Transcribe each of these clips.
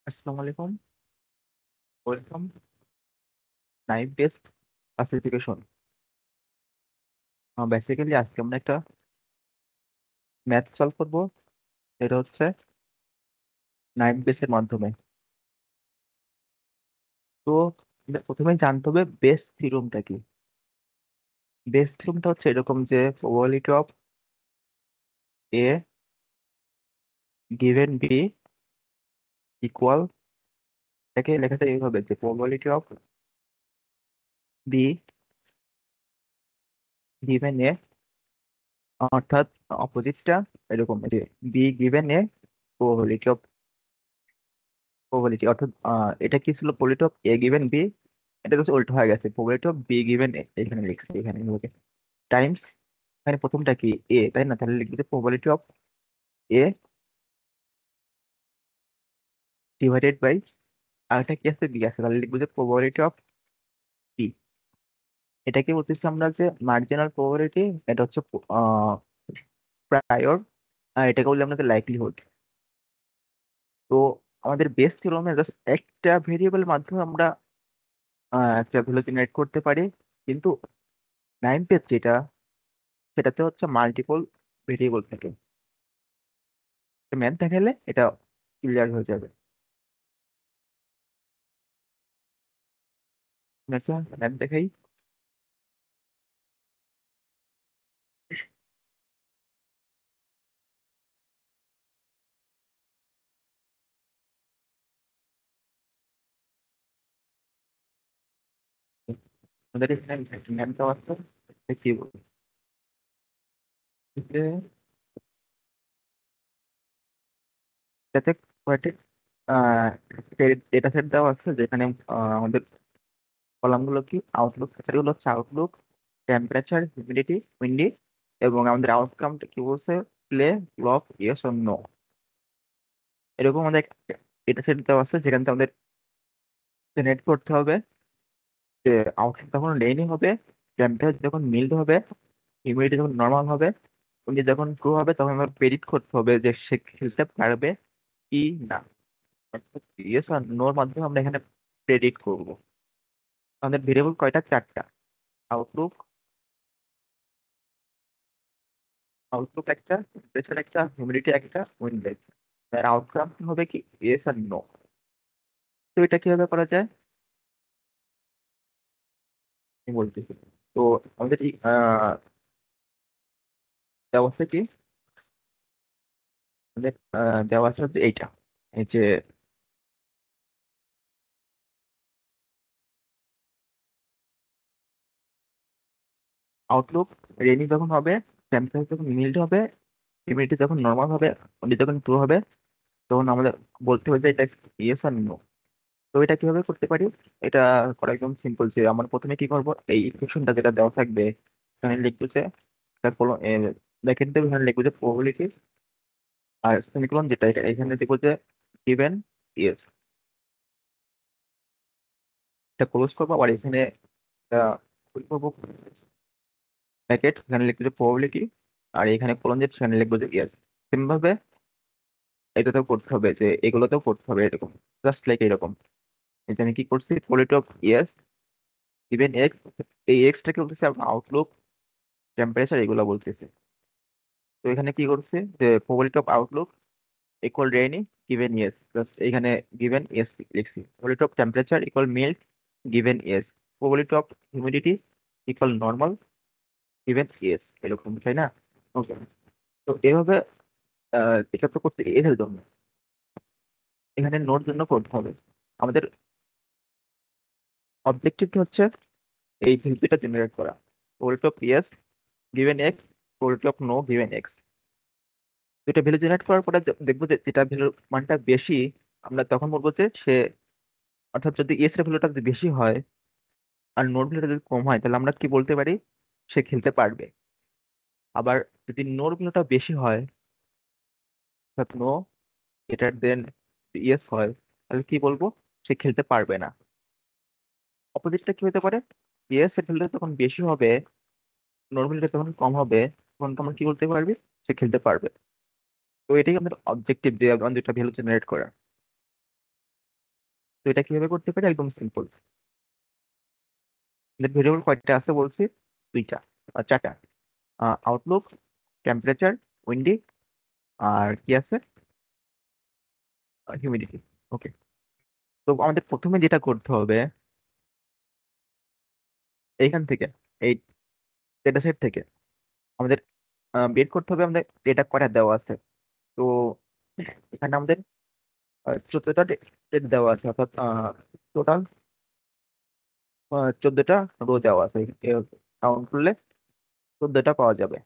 আসসালামু আলাইকুম। Welcome naive based classification. Basically আজকে আমরা একটা ম্যাথ সলভ করব। এটা হচ্ছে নাইভ বেসের মাধ্যমে। তো প্রথমে জানতে হবে বেস থিওরেমটা কি। বেস থিওরেমটা হচ্ছে এরকম যে probability of A given B equal, এটাকে লেখা যায় এইভাবে যে probability of B given A, অর্থাৎ অপোজিটটা এরকম যে B given A probability of probability, অর্থাৎ এটা কি ছিল, probability of A given B. এটা হচ্ছে উল্টো হয়ে গেছে, probability of B given A এখানে লিখছি, এখানে টাইমস, এখানে প্রথমটা কি এ, তাই না? তাহলে লিখবো যে probability of A divided by, আরেকটা কি আছে, বি আছে, তাহলে লিখবো যে প্রবাবিলিটি অফ বি। এটাকে বলতেছি আমরা যে মার্জিনাল প্রবাবিলিটি, এটা হচ্ছে প্রায়র, আর এটাকে বলি আমরা লাইকলিহুড। তো আমাদের বেস থিওরেমে জাস্ট একটা ভেরিয়েবল মাধ্যমে আমরা একটা ভ্যালু জেনারেট করতে পারি, কিন্তু নাইন পেজ যেটা, সেটাতে হচ্ছে মাল্টিপল ভেরিয়েবল থাকে। ম্যাথ দেখালে এটা ক্লিয়ার হয়ে যাবে। ম্যাথ দেখাই। আমাদের এখানে একটা ম্যাথ দেওয়া আছে, কি বলছে, যাতে কয়েকটি ডেটা সেট দেওয়া আছে, যেখানে আমাদের কলাম গুলো কি, আউটলুক গুলো হচ্ছে আউটলুক, টেম্পারেচার, হিউমিডিটি, উইন্ডি, এবং আমাদের আউটকামটা কি বলছে, play, block, yes or no. এরকম আমাদের ডেটা সেট দেওয়া আছে, যেখানে থেকে আমাদের জেনারেট করতে হবে যে আউটলুক যখন রেইনি হবে, টেম্পারেচার যখন মিল্ড হবে, হিউমিডিটি যখন নর্মাল হবে, উইন্ডি যখন ট্রু হবে, তখন আমরা প্রেডিক্ট করতে হবে যে সে খেলতে পারবে কি না। ইয়েস আর নোর মাধ্যমে আমরা এখানে প্রেডিক্ট করবো। আমাদের ভেরিয়েবল কয়টা, চারটা। আউটলুক, আউটলুক একটা, টেম্পারেচার একটা, হিউমিডিটি একটা, উইন্ড একটা। এর আউটকাম হবে কি, ইয়েস আর নো। তো এটা কিভাবে করা যায় আমি বলতেছি। তো আমাদের এই দেওয়া আছে কি, আমাদের দেওয়া আছে হচ্ছে এইটা, এই যে আউটলুক রেনি যখন হবে, টেম্পারেচার যখন মিল্ড হবে, হিউমিডিটি যখন নর্মাল হবে, উইন্ড যখন ট্রু হবে, তখন আমাদের বলতে হবে যে এটা ইয়েস আর নো। তো এটা কিভাবে করতে পারি, এটা করা একদম সিম্পল। যে আমরা প্রথমে কি করবো, এই ইকুয়েশনটা যেটা দেওয়া থাকবে, এখানে লিখবো যে দেখেন তো, এখানে লিখবো যে প্রবাবিলিটি, আর সেমিকোলন যেটা এখানে দেখবো যে গিভেন ইয়েস, এটা ক্লোজ করবো। আর এখানে ব্র্যাকেট, এখানে লিখবো যে প্রবাবিলিটি, আর এখানে কোলন যে সেখানে লিখবো যে ইয়েস। সেম ভাবে এটাতেও করতে হবে, যে এগুলোতেও করতে হবে এরকম, জাস্ট লাইক এরকম। এই যে আমি কি করছি, probability of yes given x, এই এক্সটাকে বলতেছি আউটলুক, টেম্পারেচার, এগুলো বলতেছি। তো এখানে কি করছে, যে probability of Outlook equal rainy given yes, just এখানে গিভেন ইয়েস লিখছি। Probability of temperature equal mild given yes, probability of humidity equal normal given yes, এরকম, তাই না? ওকে। তো এভাবে এটা তো করতে এর জন্য, এখানে নোট জন্য করতে হবে। আমাদের অবজেক্টিভ হচ্ছে এই দুইটা জেনারেট করা, probability of yes given X, probability of no given X. দুইটা ভ্যালু জেনারেট করার পরে দেখবো যে যেটা ভ্যালুর মানটা বেশি, আমরা তখন বলবো যে সে, অর্থাৎ যদি এস এর ভ্যালুটা যদি বেশি হয় আর নোর ভ্যালুটা যদি কম হয়, তাহলে আমরা কি বলতে পারি, সে খেলতে পারবে। আবার যদি নোর ভ্যালুটা বেশি হয়, অর্থাৎ নো গ্রেটার দেন ইয়েস হয়, তাহলে কি বলবো, সে খেলতে পারবে না। অপোজিটটা কি হতে পারে, ইয়েস এর ভ্যালুটা যখন বেশি হবে, নোর ভ্যালুটা যখন কম হবে, তখন তোমরা কি বলতে পারবে, সে খেলতে পারবে। তো এটাই আমাদের অবজেক্টিভ, যে আমাদের যেটা ভ্যালু জেনারেট করা। তো এটা কিভাবে করতে পারি, একদম সিম্পল। ভেরিয়েবল কয়টা আছে বলছি? দুইটা, চারটা। আউটলুক, টেম্পারেচার, উইন্ডি, আর কি আছে, হিউমিডিটি। ওকে। তো আমাদের প্রথমে যেটা করতে হবে, এইখান থেকে, এই ডেটা সেট থেকে আমাদের বের করতে হবে আমাদের ডেটা কয়টা দেওয়া আছে। তো এখানে আমাদের 14টা ডেট দেওয়া আছে, অর্থাৎ টোটাল 14টা রো দেওয়া আছে। কাউন্ট করলে 14টা পাওয়া যাবে।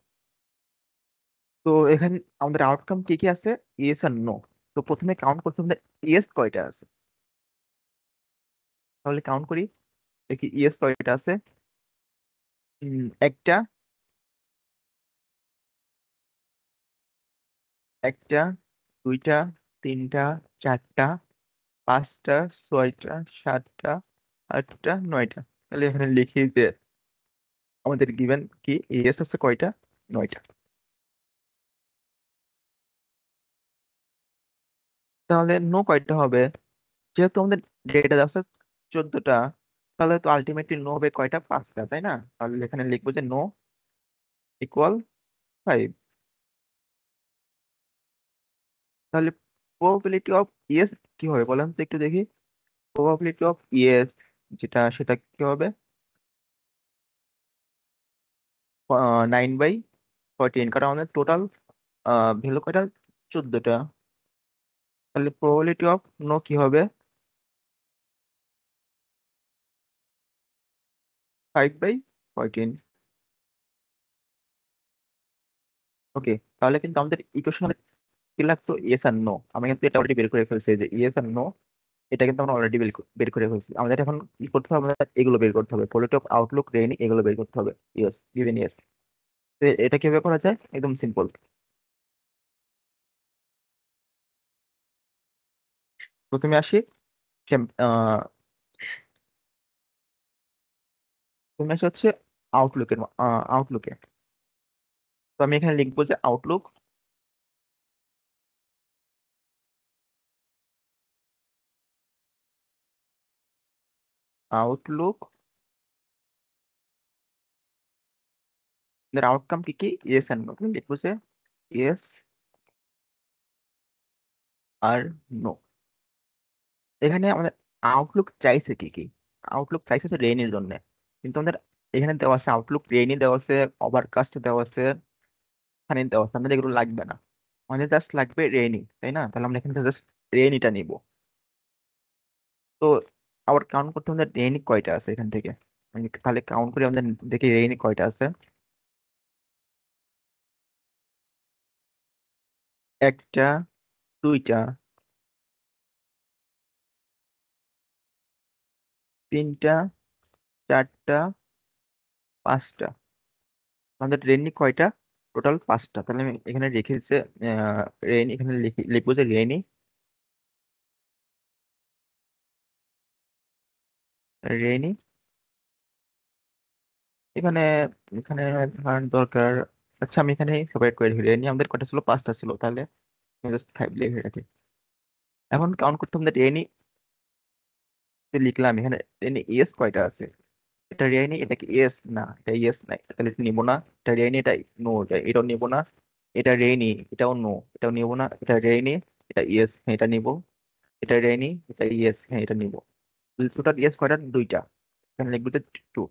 তো এখানে আমাদের আউটকাম কি কি আছে, ইয়েস আর নো। তো প্রথমে কাউন্ট করতে হবে ইয়েস কয়টা আছে। তাহলে কাউন্ট করি, দেখি ইয়েস কয়টা আছে। একটা, একটা, দুইটা, তিনটা, চারটা, পাঁচটা, ছয়টা, সাতটা, আটটা, নয়টা। তাহলে এখানে লিখি যে আমাদের গিভেন কি ইয়েস আছে কয়টা, 9টা। তাহলে নো কয়টা হবে, যেহেতু আমাদের ডেটা আছে 14টা, তাহলে তো আলটিমেটলি নো হবে কয়টা, 5টা, তাই না? তাহলে এখানে লিখবো যে নো ইকুয়াল 5। তাহলে প্রবাবিলিটি অফ ইয়েস কি হবে বলেন তো একটু দেখি। প্রবাবিলিটি অফ ইয়েস যেটা, সেটা কি হবে, 9/14, কারণ আমাদের টোটাল ভ্যালু কয়টা, 14টা। তাহলে প্রবাবিলিটি অফ নো কি হবে, 5/14। ওকে। তাহলে কিন্তু আমাদের ইকুয়েশন কি লাগতো, ইয়েস আর নো। আমি কিন্তু এটা অলরেডি বের করে ফেলছি, যে ইয়েস আর নো এটা কিন্তু আমরা অলরেডি বের করে ফেলছি। আমাদের এখন কি করতে হবে, আমাদের এগুলো বের করতে হবে, প্রবাবিলিটি অফ আউটলুক, রেইনি, এগুলো বের করতে হবে। Yes, given yes. এটা কিভাবে করা যায়, একদম সিম্পল। প্রথমে আসি সেম- আহ, প্রথমে আসি হচ্ছে আউটলুকের, আউটলুকে। তো আমি এখানে লিখবো যে আউটলুক, আউটলুক এর আউটকাম কি কি, ইয়েস এন্ড নো। তুমি লিখবো যে ইয়েস আর নো। এখানে আমাদের আউটলুক চাইছে কি কি, আউটলুক চাইছে হচ্ছে রেইনের জন্য। কিন্তু আমাদের এখানে দেওয়া আছে আউটলুক রেইনি দেওয়া আছে, ওভারকাস্ট দেওয়া আছে, সানি দেওয়া আছে। আমাদের এগুলো লাগবে না, আমাদের জাস্ট লাগবে রেইনি, তাই না? তাহলে আমরা এখানে জাস্ট রেইনিটা নিব। তো আবার কাউন্ট করতে আমাদের রেইনি কয়টা আছে এখান থেকে। আমি তাহলে কাউন্ট করে আমাদের দেখি রেইনি কয়টা আছে। একটা, দুইটা, তিনটা, চারটা, পাঁচটা। আমাদের রেইনি কয়টা, টোটাল 5টা। তাহলে আমি এখানে রেখেছি রেইনি, এখানে লিখবো যে রেইনি, রেইনি এখানে, এখানে ধরার দরকার। আচ্ছা আমি এখানে সেপারেট করে দিই, রেইনি আমাদের কয়টা ছিল, 5টা ছিল। তাহলে জাস্ট 5 লিখে রাখি। এখন কাউন্ট করতে আমাদের রেইনি লিখলাম, এখানে রেইনি ইয়েস কয়টা আছে। এটা রেইনি, এটা কি ইয়েস? না, এটা ইয়েস নাই, তাহলে এটা নিবো না। এটা রেইনি, এটা নো, এটাও নিবো না। এটা রেইনি, এটাও নো, এটাও নিবো না। এটা রেইনি, এটা ইয়েস, হ্যাঁ এটা নিবো। এটা রেইনি, এটা ইয়েস, হ্যাঁ এটা নিবো। টোটাল ইয়েস কয়টা, দুইটা। এখানে লিখবো যে 2।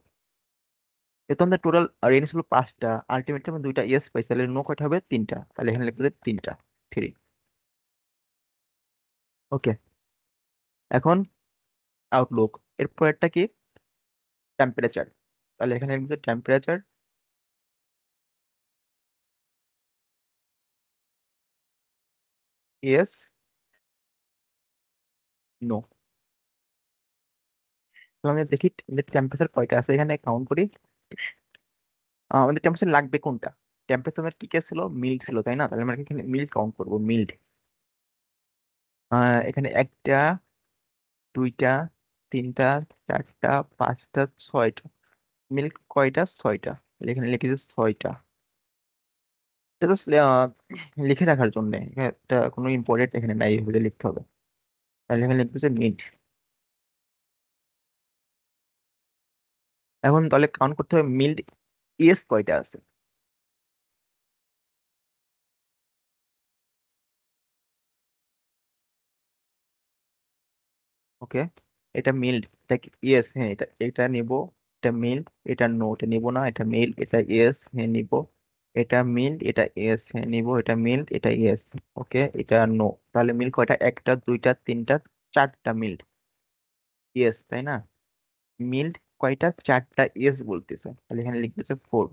এতো আমাদের টোটাল রেইনি ছিল 5টা, আলটিমেটলি আমি দুইটা ইয়েস পাইছি। তাহলে নো কয়টা হবে, 3টা। তাহলে এখানে লিখবো যে 3টা, 3। ওকে। এখন আউটলুক, এরপর একটা কি, টেম্পারেচার। তাহলে এখানে লিখবো টেম্পারেচার, ইয়েস, নো। তো আমি দেখি টেম্পারেচার কয়টা আছে, এখানে কাউন্ট করি। আমাদের টেম্পারেচার লাগবে কোনটা, টেম্পারেচার কি কে ছিল, মিল্ড ছিল, তাই না? তাহলে আমরা এখানে মিল্ড কাউন্ট করবো, মিল্ড। এখানে একটা, দুইটা, তিনটা, চারটা, পাঁচটা, ছয়টা। মিল্ক কয়টা, 6টা। তাহলে এখানে লিখে দিচ্ছি 6টা। এটা জাস্ট লিখে রাখার জন্য, এটা কোনো ইম্পর্টেন্ট এখানে নাই, এভাবে লিখতে হবে। তাহলে এখানে লিখবো যে মিল্ড। এখন তাহলে কাউন্ট করতে হবে মিল্ড ইয়েস কয়টা আছে। ওকে, এটা মিল্ড, এটা ইয়েস, হ্যাঁ এটা এটা নিব, এটা মিল্ড, এটা নো, এটা নিব না, এটা মিল্ড, এটা ইয়েস, হ্যাঁ নিব, এটা মিল্ড, এটা ইয়েস, হ্যাঁ নিব, এটা মিল্ড, এটা ইয়েস, ওকে, এটা নো। তাহলে মিল্ড কয়টা? একটা, দুইটা, তিনটা, চারটা মিল্ড ইয়েস, তাই না? মিল্ড কয়টা? চারটা ইয়েস বলতেছে, তাহলে এখানে লিখতেছে 4।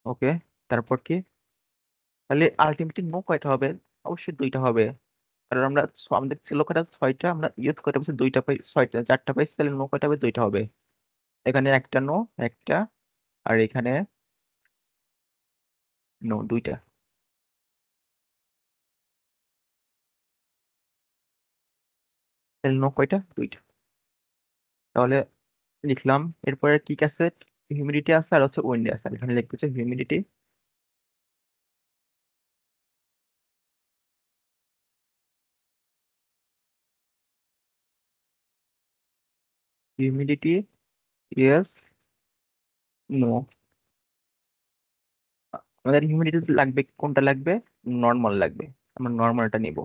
ওকে, তারপর কি? তাহলে আলটিমেটলি নো কয়টা হবে? অবশ্যই দুইটা হবে, কারণ আমরা আমাদের ছিল কয়টা? ছয়টা, আমরা ইয়েস কয়টা পাইছি? দুইটা পাই, ছয়টা চারটা পাইছি, তাহলে নো কয়টা হবে? দুইটা হবে। এখানে একটা নো, একটা, আর এখানে নো, দুইটা। তাহলে নো কয়টা? দুইটা। তাহলে লিখলাম। এরপরে কি কি আছে? হিউমিডিটি আছে আর হচ্ছে উইন্ড আছে। আর এখানে লিখতে হচ্ছে হিউমিডিটি, হিউমিডিটি ইয়েস, নো। আমাদের হিউমিডিটি লাগবে, কোনটা লাগবে? নর্মাল লাগবে, আমরা নর্মালটা নিব।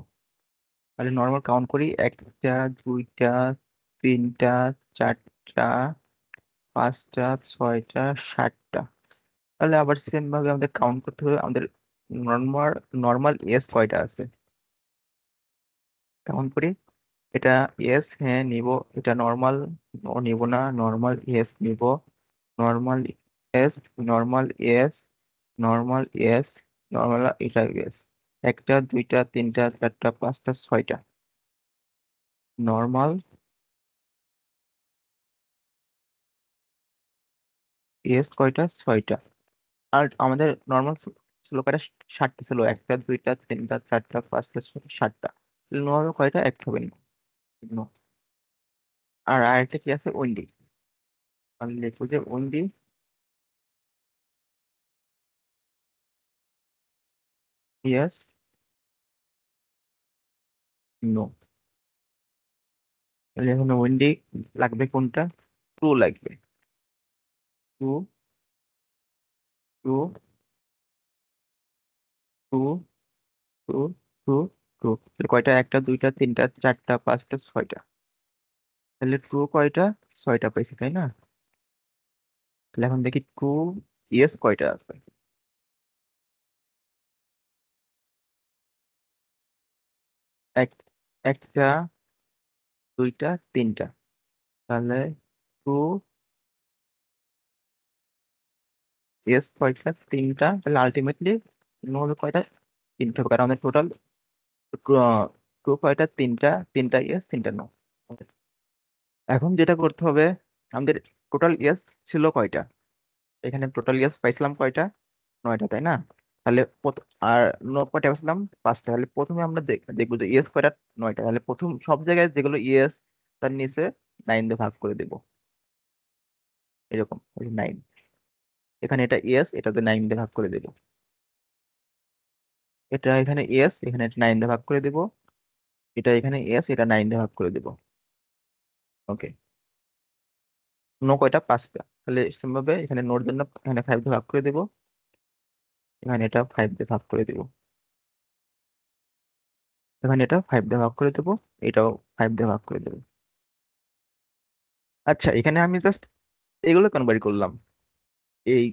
তাহলে নর্মাল কাউন্ট করি, একটা, দুইটা, তিনটা, চারটা, পাঁচটা, ছয়টা, সাতটা। তাহলে আবার সেম ভাবে আমাদের কাউন্ট করতে হবে আমাদের নর্মাল, নর্মাল এস কয়টা আছে। কাউন্ট করি, এটা এস, হ্যাঁ নিব, এটা নর্মাল, ও নিব না, নর্মাল এস নিব, normal S, normal S, normal S, normal, এটা এস। একটা, দুইটা, তিনটা, চারটা, পাঁচটা, ছয়টা নর্মাল এস কয়টা? ছয়টা। আর আমাদের নর্মাল ছিল কয়টা? সাতটা ছিল, একটা, দুইটা, তিনটা, চারটা, পাঁচটা, ছয়টা, সাতটা। নর্মাল কয়টা? একটা হবে না। No। আর আরেকটা কি আছে? উইন্ডি। আমি লিখবো যে উইন্ডি ইয়েস, নো। তাহলে এখন উইন্ডি লাগবে কোনটা? ট্রু লাগবে। True, true, true, true, true, true. কয়টা? একটা, দুইটা, তিনটা, চারটা, পাঁচটা, ছয়টা। তাহলে ট্রু কয়টা? ছয়টা পাইছি, তাই না? তাহলে এখন দেখি ট্রু ইয়েস কয়টা আছে। এক, একটা, দুইটা, তিনটা। তাহলে ট্রু ইয়েস কয়টা? তিনটা। তাহলে আলটিমেটলি নো হবে কয়টা? তিনটা হবে, কারণ আমাদের টোটাল ট্রু কয়টা? তিনটা, তিনটা ইয়েস, তিনটা নো। এখন যেটা করতে হবে, আমাদের টোটাল ইয়েস ছিল কয়টা? এখানে টোটাল ইয়েস পাইছিলাম কয়টা? নয়টা, তাই না? তাহলে আর নো কয়টা পাইছিলাম? পাঁচটা। তাহলে প্রথমে আমরা দেখবো যে ইয়েস কয়টা? নয়টা। তাহলে প্রথম সব জায়গায় যেগুলো ইয়েস, তার নিচে 9 দিয়ে ভাগ করে দেবো, এরকম 9। এখানে এটা ইয়েস, এটাতে 9 দিয়ে ভাগ করে দেবো। এটা এখানে ইয়েস, এখানে 9 দিয়ে ভাগ করে দেবো। এটা এখানে ইয়েস, এটা 9 দিয়ে ভাগ করে দেবো। ওকে। নো কয়টা? পাঁচটা। তাহলে সেমভাবে এখানে নোর জন্য এখানে 5 দিয়ে ভাগ করে দেবো, এখানে এটা 5 দিয়ে ভাগ করে দেবো, এখানে এটা 5 দিয়ে ভাগ করে দেবো, এটাও 5 দিয়ে ভাগ করে দেবো। আচ্ছা, এখানে আমি জাস্ট এগুলো কেন বের করলাম? এই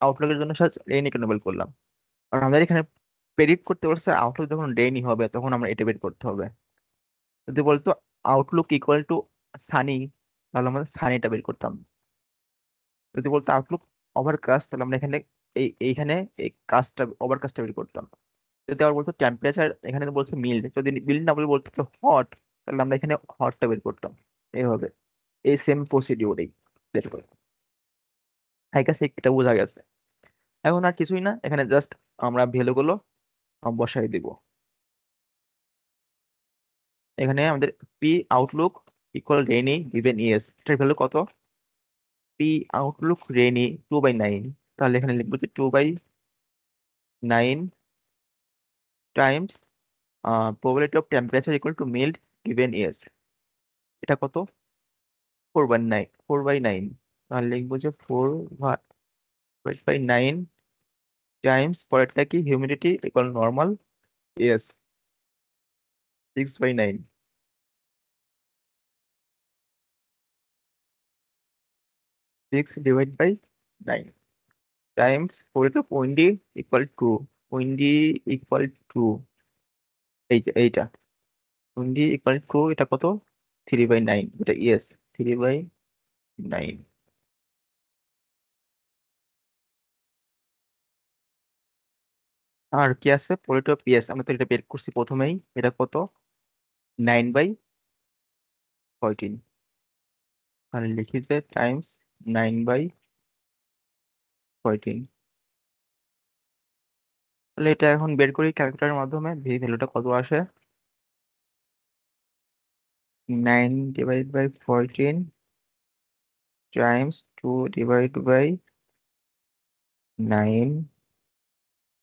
আউটলুকের জন্য এই নিয়ে কেন বের করলাম? কারণ আমাদের এখানে প্রেডিক্ট করতে পারছে আউটলুক যখন ডেইনি হবে তখন আমরা এটা বের করতে হবে। যদি বলতো আউটলুক ইকুয়াল টু সানি, তাহলে আমরা সানিটা বের করতাম। যদি বলতো আউটলুক ওভারকাস্ট, তাহলে আমরা এখানে এইখানে এই কাজটা, ওভারকাস্টটা বের করতাম। যদি আবার বলতো টেম্পারেচার, এখানে বলছে মিল্ড, যদি মিল্ড না বলে বলতো হট, তাহলে আমরা এখানে হটটা বের করতাম। এইভাবে, এই সেম প্রসিডিউরেই বের করে। হাই কাছে এটা বোঝা গেছে। এখন আর কিছুই না, এখানে জাস্ট আমরা ভ্যালু গুলো বসাই দিব। এখানে আমাদের P outlook equal rainy given yes, এটার ভ্যালু কত? P outlook rainy 2/9। তাহলে এখানে লিখবো যে 2/9 times probability of temperature equal to mild given yes. এটা কত? 4/9, 4/9। তাহলে লিখবো যে 4/9 টাইমস, পরেরটা কি, humidity equal normal yes 6/9। 6/9 Times probability of Windy equal to, Windy equal to এইটা উইন্ডি ইকুয়াল টু এটা কত? 3/9, এটা ইয়েস 3/9। আর কি আছে? প্রবাবিলিটি অফ ইয়েস, আমরা তো এটা বের করছি প্রথমেই, এটা কত? 9/14। তাহলে লিখি যে টাইমস 9/14। তাহলে এটা এখন বের করি ক্যালকুলেটরের মাধ্যমে, ভি ভ্যালুটা কত আসে। 9/14 টাইমস 2/9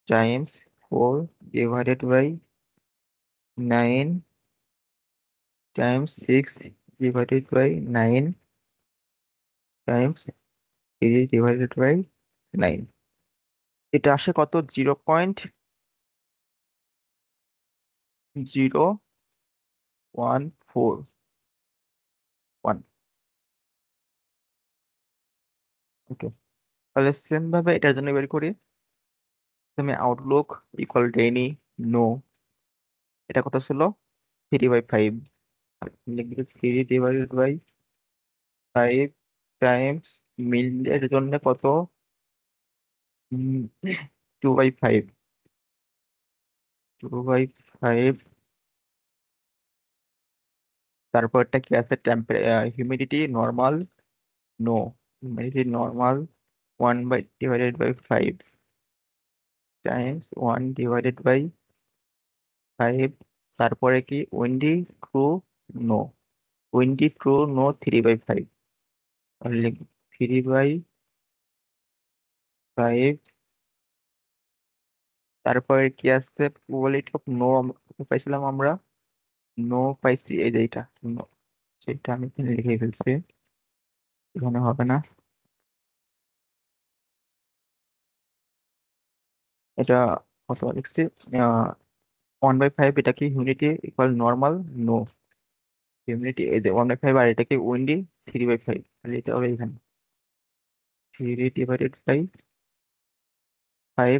টাইমস 4/9 টাইমস 6/9 টাইমস 3/9। এটা আসে কত? 0.0141। ওকে, তাহলে সেম ভাবে এটার জন্য বের করি। তুমি আউটলুক ইকুয়াল ডেনি নো, এটা কত ছিল? 3/5। লিখবে 3/5 টাইমস মিলের জন্য কত? 2/5, 2/5। তারপরটা কি আছে? Humidity normal no, humidity normal 1/5 times 1/5। তারপরে কি? Windy true no, windy true no 3/5। তাহলে 3/5। তারপরে কি আসছে? প্রবাবিলিটি অফ নো পাইছিলাম আমরা, নো পাইছি এই যে এইটা no, সেটা আমি এখানে লিখে ফেলছি, এখানে হবে না। এটা কত লিখছি? 1/5। এটা কি humidity equal normal no, humidity এই যে 1/5, আর এটা কি উইন্ডি 3/5। তাহলে এটা হবে এখানে 3/5।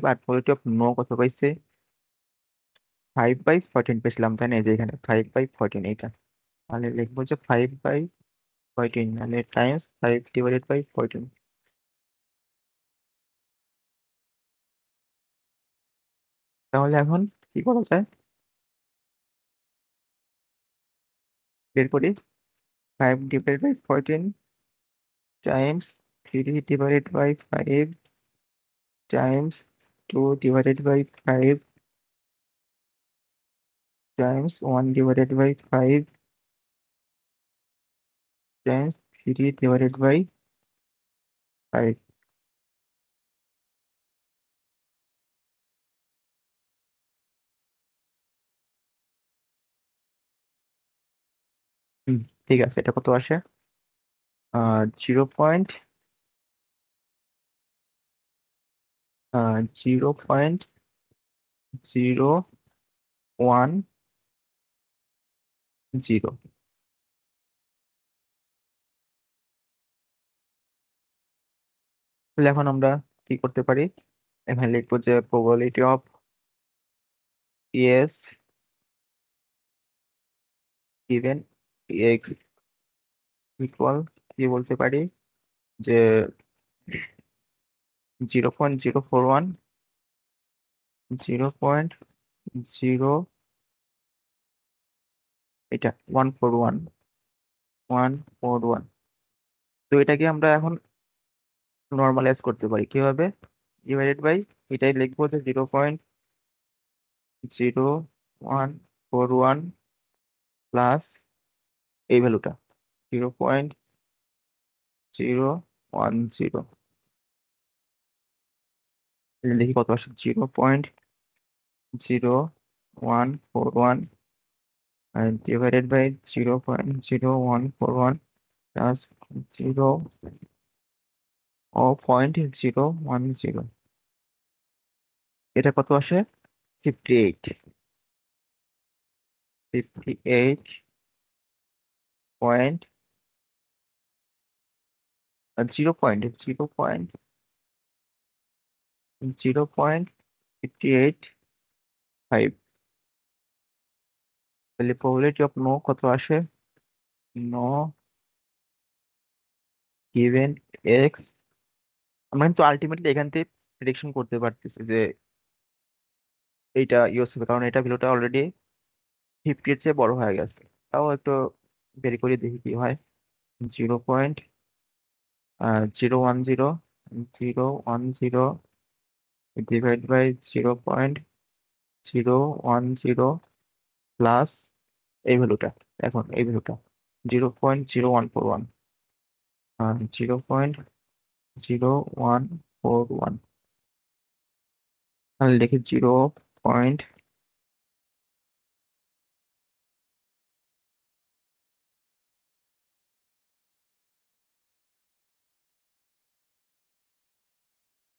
আর প্রবাবিলিটি অফ নো কত পাইছে? 5/14 পেয়েছিলাম তাই না, এই যে এখানে 5/14 এইটা। তাহলে লিখবো যে 5/14, মানে টাইমস 5/14। তাহলে এখন কি করা যায়? বের করি। 5/14 টাইমস 3/5 টাইমস 2/5 টাইমস 1/5 টাইমস 3/5। হুম, ঠিক আছে। এটা কত আসে? 0.0110। তাহলে এখন আমরা কি করতে পারি? এখানে লিখবো যে probability of yes given x equal, কি বলতে পারি, যে 0.041, 0.0, এটা 141। তো এটাকে আমরা এখন নর্মালাইজ করতে পারি কিভাবে? ডিভাইডেড বাই, এটাই লিখবো যে 0.0141 প্লাস এই ভ্যালুটা 0.010। দেখি কত আসে। 0.010 0.0141 divided by 0.0141 plus 0.010, এটা কত আসে? 58 0.0.5। তাহলে probability of no কত আসে? No given x। আমরা কিন্তু আলটিমেটলি এখান থেকে প্রেডিকশন করতে পারতেছি যে এইটা ইউজ হবে, কারণ এটা ভ্যালুটা অলরেডি 50 এর চেয়ে বড় হয়ে গেছে। তাও একটু বের করে দেখি কি হয়। 0.010 ডিভাইড বাই 0.010 প্লাস এই ভ্যালুটা। এখন এই ভ্যালুটা 0.0141, 0.0141, তাহলে লিখি 0.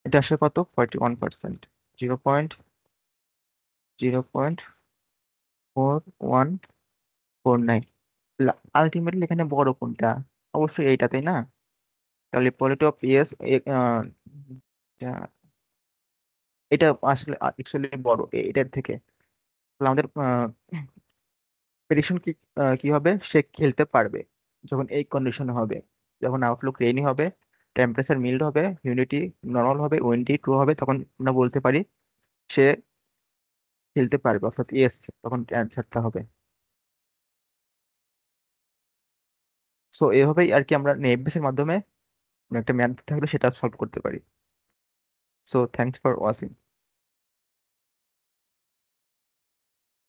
এটা আসলে কত? 41%। 0.0.4149। আলটিমেটলি এখানে বড় কোনটা? অবশ্যই এইটা, তাই না? তাহলে পলিটি অফ ইয়েস, এটা আসলে অ্যাকচুয়ালি বড় এটার থেকে। তাহলে আমাদের প্রেডিকশন কি কি হবে? সে খেলতে পারবে যখন এই কন্ডিশন হবে, যখন আউটলুক রেইনি হবে, টেম্পারেচার মিল্ড হবে, হিউমিডিটি নর্মাল হবে, উইন্ডি ট্রু হবে, তখন আমরা বলতে পারি সে খেলতে পারবে, অর্থাৎ ইয়েস, তখন অ্যান্সারটা হবে। সো এভাবেই আর কি আমরা নেটবেসের মাধ্যমে একটা ম্যাথ থাকলে সেটা সলভ করতে পারি। So thanks for watching.